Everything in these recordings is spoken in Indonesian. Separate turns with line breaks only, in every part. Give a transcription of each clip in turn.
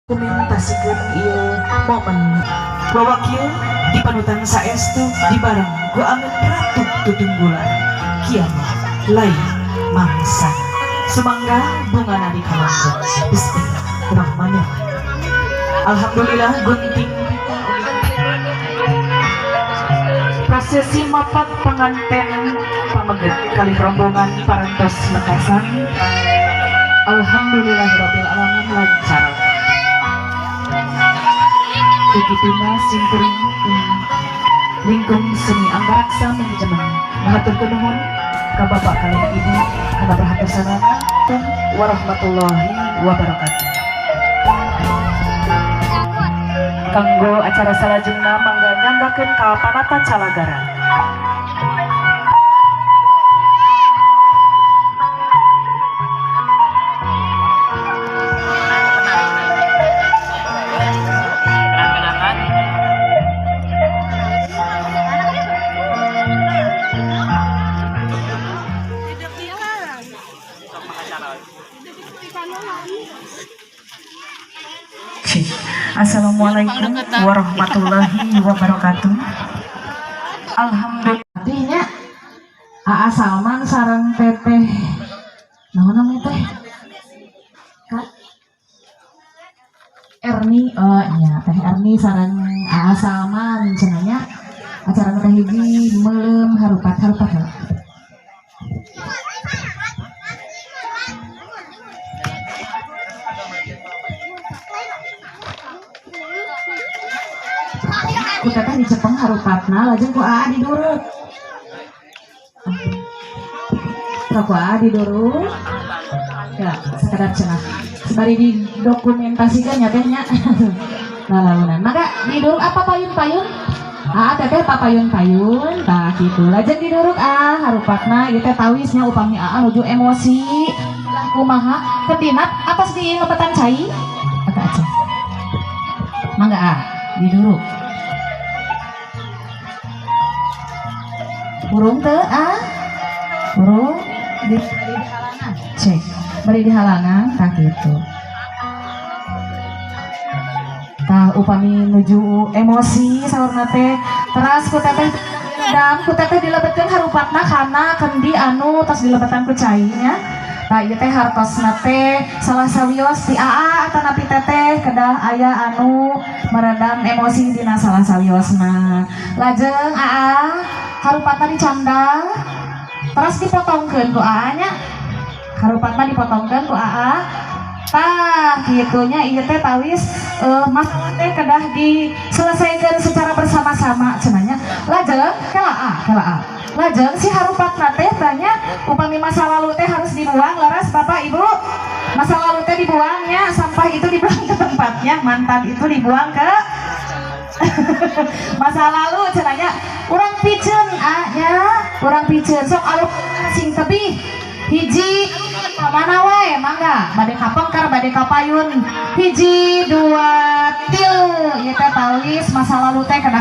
Dokumentasikeun ieu momen bahwa kieu di panutan saestu di bareng ku anget ratu tutunggulan kiamat lain mangsa sumangga bunga di kalangkung bismillahirrahmanirrahim. Alhamdulillah gunting prosesi mapat penganten pameget kali rombongan parantos lekasan alhamdulillahirabbil alamin lancar. Begituna simkuring lingkung seni anggaraksa manajemen mahaturkeun nuhun ka Bapak kalian Ibu kana berhatusana warahmatullahi wabarakatuh. Kanggo acara salajengna mangga nyanggakeun ka panata calagara. Assalamualaikum warahmatullahi wabarakatuh. Alhamdulillah Aa Salman sareng teteh naon namanya teh Kak Erni, oh nya teh Erni sareng Aa Salman cenanya acara teh hiji meulem harupat ya. Kita teh di Cepeng harupatna lajeng ku Aa diduruk. Ku Aa diduruk. Ya, sekedar cenah. Sebari didokumentasikan nya teh nya. Lalaunan. Maka diduruk apa payun-payun? Aa teteh papayun-payun, tah kitu. Lajeng diduruk harupatna ieu teh tawisnya upami Aa nuju emosi. Lah kumaha? Kedinat atas di lepetan cai? Eta aja. Mangga diduruk. Burung teu burung di halangan cek beri di halangan tak gitu tah upami nuju emosi saurna teh teras ku teteh dendam ku teteh dilebetkeun harupatna kana kendi anu tos dilebetan ku cai nya tah ieu teh hartosna teh salah sawios ti Aa atanapi teteh kedah aya anu meredam emosi dina salah sawiosna lajeng Aa harupatna dicandang terus dipotongkeun ku Aa nya harupatna dipotongkeun ku Aa tah kitunya ieu teh tawis masalah teh kedah diselesaikan secara bersama-sama cenanya lajeng kela lajeng si harupatna teh tanya upami masa lalu teh harus dibuang leres Bapak Ibu masa lalu teh dibuangnya sampah itu dibuang ke tempatnya mantan itu dibuang ke masa lalu cenanya urang piceun nya urang piceun sok anu sing tebih hiji mana wae mangga bade kapengker bade kapayun hiji dua tilu ieu teh tawis masa lalu teh kada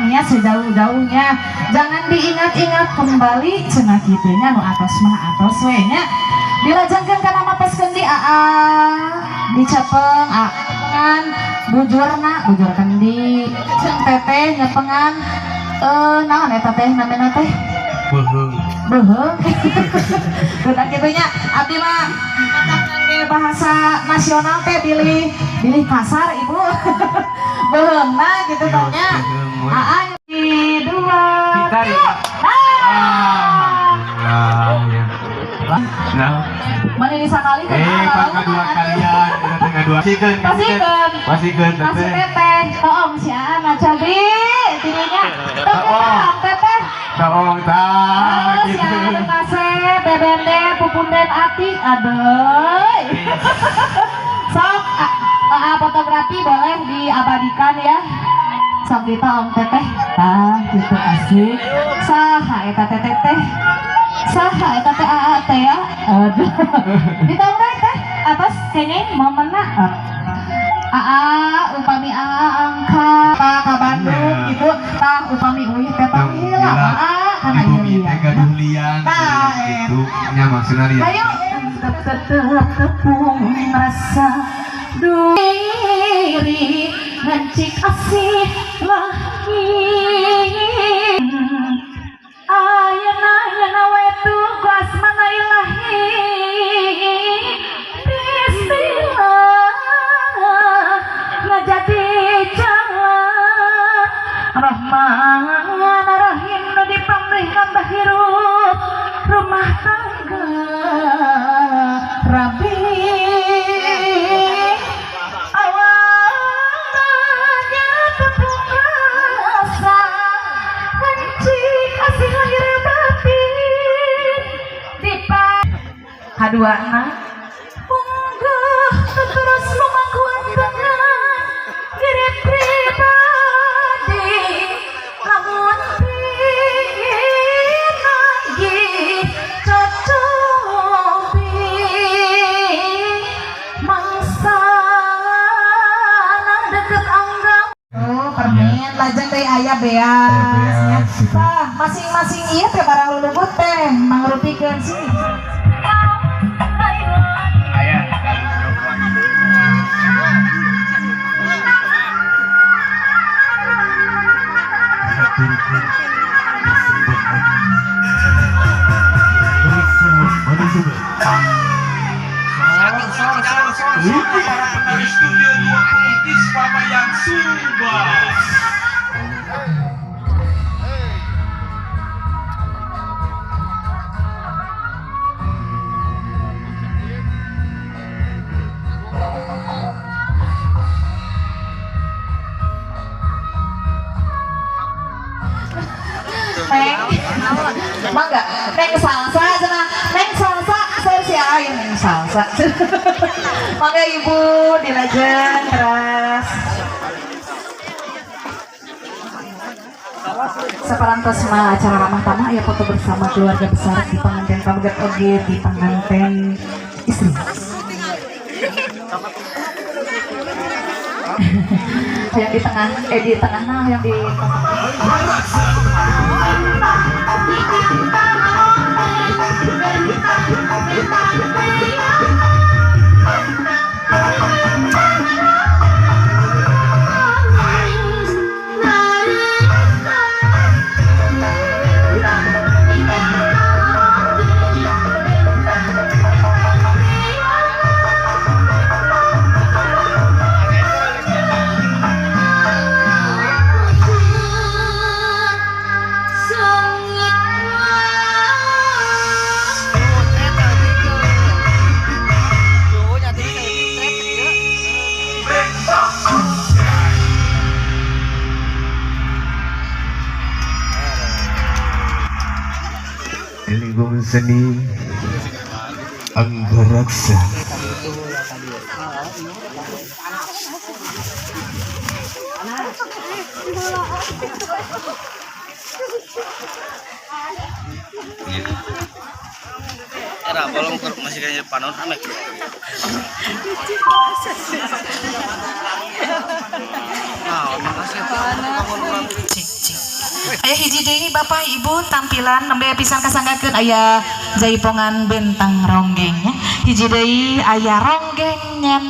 nya sejauh-jauhnya jangan diingat-ingat kembali cenah kitu nya nu atos mah atos we nya dilajengkeun kana mapeskeun di Aa di Cepeng kan bujurna bujur kendi jeung teteh nyepengan naon eta teh namina teh beuheung kudu kitu nya abdi mah kangge bahasa nasional teh bilih kasar Ibu beuheungna kitu teh nya Aa di dua mana ini sakali kan
dua kalian tengah dua pasikeun
teteh toong si Ana cabi tidinya teteh
toong tah
si Ana kasih bebende pupunden ati aduh sok fotografi boleh diabadikan ya sok ditoong teteh tah gitu asik saha eta teteh saha eta teh Aa teh ya aduh ditoong teh atas kene momenna Aa upami Aa angkat ka Bandung gitu tah upami uih teh tangila Aa kana ieu
lian gitu nya maksudna dia
ayo tetep tepung rasa duh cik asih lahir ayeuna we tugas mana ilahi bismillah ngajadi jalan Rahman Rahim nu dipamrihkan bahirup rumah tangga Rabi awalnya kepungasa hancik asih lahir batin dipa kaduana monggo terus lumangkuan tenang diri pribadi lamun pinagi cocobi mangsana deket anggang oh permen lajeng teh aya beas
gitu.
tah masing-masing ieu teh barang lulubut teh mangrupikeun sih
Aya.
Untuk para penari studio 20 Ispa Bayang Subas.
Neng, mangga, neng salsa cenah, neng salsa, saya si aing neng salsa. Mangga ibu dilajeng teras. Saparantos mah acara ramah tamah aya foto bersama keluarga besar di panganten pamegat oge di panganten istri. Yang di tengah, di tengah nah yang di
Lingkungan seni Anggaraksa.
Era bolong masih kayak panon amek.
Aya hiji deui Bapak Ibu tampilan nembe pisan kasanggakeun aya jaipongan bentang ronggengnya. Hiji deui aya ronggeng nyen